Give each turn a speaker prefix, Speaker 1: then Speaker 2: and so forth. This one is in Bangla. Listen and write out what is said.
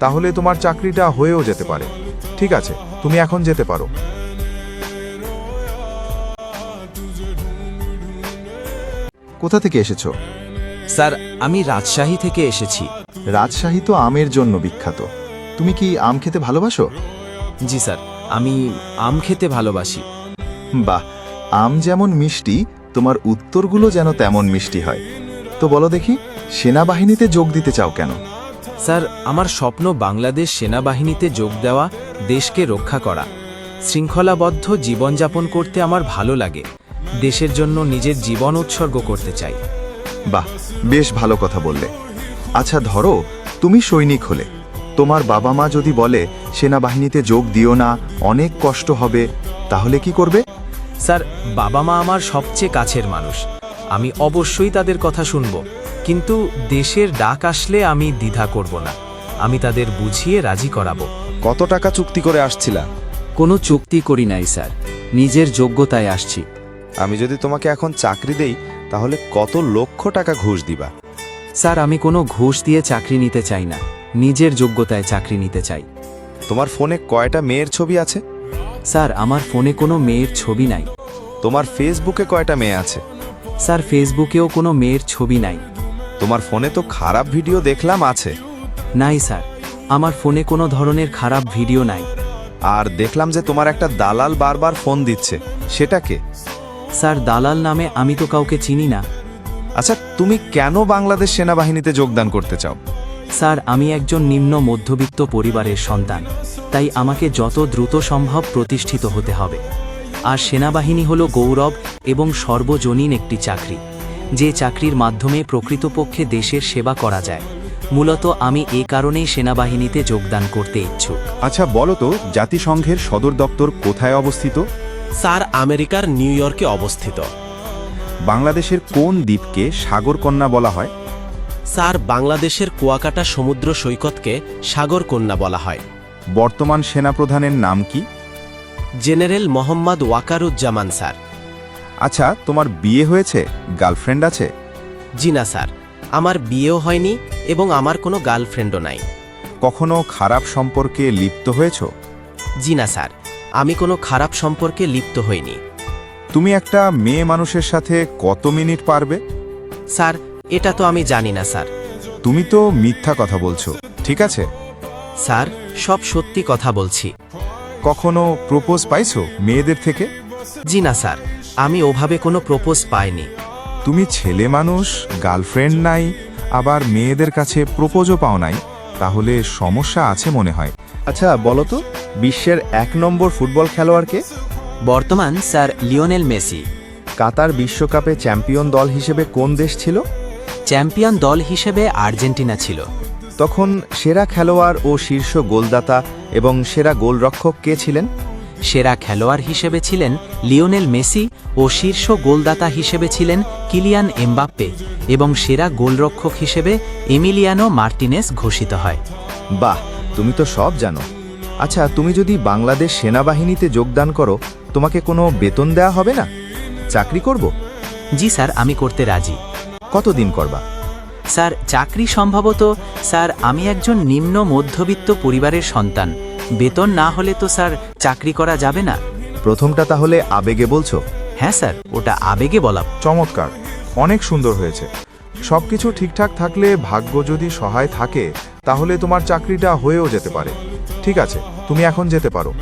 Speaker 1: তাহলে তোমার চাকরিটা হয়েও যেতে পারে। ঠিক আছে, তুমি এখন যেতে পারো। কোথা থেকে এসেছো?
Speaker 2: স্যার, আমি রাজশাহী থেকে এসেছি।
Speaker 1: রাজশাহী তো আমের জন্য বিখ্যাত। তুমি কি আম খেতে ভালোবাসো?
Speaker 2: জি স্যার, আমি আম খেতে ভালোবাসি।
Speaker 1: বাহ, আম যেমন মিষ্টি, তোমার উত্তরগুলো যেন তেমন মিষ্টি হয়। তো বলো দেখি, সেনাবাহিনীতে যোগ দিতে চাও কেন?
Speaker 2: স্যার, আমার স্বপ্ন বাংলাদেশ সেনাবাহিনীতে যোগ দেওয়া, দেশকে রক্ষা করা। শৃঙ্খলাবদ্ধ জীবনযাপন করতে আমার ভালো লাগে। দেশের জন্য নিজের জীবন উৎসর্গ করতে চাই।
Speaker 1: বাহ, বেশ ভালো কথা বললে। আচ্ছা ধরো, তুমি সৈনিক হলে, তোমার বাবা মা যদি বলে সেনাবাহিনীতে যোগ দিও না, অনেক কষ্ট হবে, তাহলে কি করবে?
Speaker 2: স্যার, বাবা মা আমার সবচেয়ে কাছের মানুষ। আমি অবশ্যই তাদের কথা শুনব, কিন্তু দেশের ডাক আসলে আমি দ্বিধা করব না। আমি তাদের বুঝিয়ে রাজি করাবো।
Speaker 3: কত টাকা চুক্তি করে আসছিলা?
Speaker 2: কোনো চুক্তি করি নাই স্যার, নিজের যোগ্যতায় আসছি।
Speaker 3: আমি যদি তোমাকে এখন চাকরি দেই, তাহলে কত লক্ষ টাকা ঘুষ দিবা?
Speaker 2: স্যার, আমি কোনো ঘুষ দিয়ে চাকরি নিতে চাই না, নিজের যোগ্যতায় চাকরি নিতে চাই।
Speaker 3: তোমার ফোনে কয়টা মেয়ের ছবি আছে?
Speaker 2: স্যার, আমার ফোনে কোনো মেয়ের ছবি নাই।
Speaker 3: তোমার ফেসবুকে কয়টা মেয়ে আছে?
Speaker 2: স্যার, ফেসবুকেও কোনো মেয়ের ছবি নাই।
Speaker 3: তোমার ফোনে তো খারাপ ভিডিও দেখলাম আছে।
Speaker 2: নাই স্যার, আমার ফোনে কোনো ধরনের খারাপ ভিডিও নাই।
Speaker 3: আর দেখলাম যে তোমার একটা দালাল বারবার ফোন দিচ্ছে, সেটা কে?
Speaker 2: স্যার, দালাল নামে আমি তো কাউকে চিনি না।
Speaker 3: আচ্ছা, তুমি কেন বাংলাদেশ সেনাবাহিনীতে যোগদান করতে চাও?
Speaker 2: স্যার, আমি একজন নিম্ন মধ্যবিত্ত পরিবারের সন্তান, তাই আমাকে যত দ্রুত সম্ভব প্রতিষ্ঠিত হতে হবে। আর সেনাবাহিনী হলো গৌরব এবং সর্বজনীন একটি চাকরি, যে চাকরির মাধ্যমে প্রকৃতপক্ষে দেশের সেবা করা যায়। মূলত আমি এ কারণেই সেনাবাহিনীতে যোগদান করতে ইচ্ছুক।
Speaker 4: আচ্ছা বলো তো, জাতিসংঘের সদর দপ্তর কোথায় অবস্থিত?
Speaker 5: স্যার, আমেরিকার নিউ ইয়র্কে অবস্থিত।
Speaker 4: বাংলাদেশের কোন দ্বীপকে সাগরকন্যা বলা হয়?
Speaker 5: স্যার, বাংলাদেশের কুয়াকাটা সমুদ্র সৈকতকে সাগরকন্যা বলা হয়।
Speaker 4: বর্তমান সেনাপ্রধানের নাম কি?
Speaker 5: General Mohammad Wakeruzzaman sir.
Speaker 4: আচ্ছা, তোমার বিয়ে হয়েছে, গার্লফ্রেন্ড আছে?
Speaker 5: জি না স্যার, আমার বিয়েও হয়নি এবং আমার কোনো গার্লফ্রেন্ডও নাই।
Speaker 4: কখনো খারাপ সম্পর্কে লিপ্ত হয়েছো?
Speaker 5: জি না স্যার, আমি কোনো খারাপ সম্পর্কে লিপ্ত হইনি।
Speaker 4: তুমি একটা মেয়ে মানুষের সাথে কত মিনিট পারবে?
Speaker 5: স্যার, এটা তো আমি জানি না স্যার।
Speaker 4: তুমি তো মিথ্যা কথা বলছো, ঠিক আছে?
Speaker 5: স্যার, সব সত্যি কথা বলছি।
Speaker 4: কখনো প্রপোজ পাইছো মেয়েদের থেকে?
Speaker 5: জি না স্যার, আমি ওভাবে কোনো প্রপোজ পাইনি।
Speaker 4: তুমি ছেলে মানুষ, গার্লফ্রেন্ড নাই, আবার মেয়েদের কাছে প্রপোজও পাও নাই, তাহলে সমস্যা আছে মনে হয়।
Speaker 3: আচ্ছা বলো তো, বিশ্বের 1 নম্বর ফুটবল খেলোয়াড়কে?
Speaker 2: বর্তমান স্যার লিওনেল মেসি।
Speaker 3: কাতার বিশ্বকাপে চ্যাম্পিয়ন দল হিসেবে কোন দেশ ছিল?
Speaker 2: চ্যাম্পিয়ন দল হিসেবে আর্জেন্টিনা ছিল।
Speaker 3: তখন সেরা খেলোয়াড় ও শীর্ষ গোলদাতা এবং সেরা গোলরক্ষক কে ছিলেন?
Speaker 2: সেরা খেলোয়াড় হিসেবে ছিলেন লিওনেল মেসি ও শীর্ষ গোলদাতা হিসেবে ছিলেন কিলিয়ান এমবাপ্পে, এবং সেরা গোলরক্ষক হিসেবে এমিলিয়ানো মার্টিনেস ঘোষিত হয়।
Speaker 3: বাহ, তুমি তো সব জানো। আচ্ছা, তুমি যদি বাংলাদেশ সেনাবাহিনীতে যোগদান করো, তোমাকে কোনো বেতন দেয়া হবে না? চাকরি করব?
Speaker 2: জি স্যার, আমি করতে রাজি।
Speaker 3: কতদিন করবা?
Speaker 2: স্যার, চাকরি সম্ভবত, স্যার আমি একজন নিম্ন মধ্যবিত্ত পরিবারের সন্তান। বেতন না হলে তো স্যার চাকরি করা যাবে না।
Speaker 3: প্রথমটা তাহলে আবেগে বলছো?
Speaker 2: হ্যাঁ স্যার, ওটা আবেগে বলা।
Speaker 1: চমৎকার, অনেক সুন্দর হয়েছে। সবকিছু ঠিকঠাক থাকলে, ভাগ্য যদি সহায় থাকে, তাহলে তোমার চাকরিটা হয়েও যেতে পারে। ঠিক আছে, তুমি এখন যেতে পারো।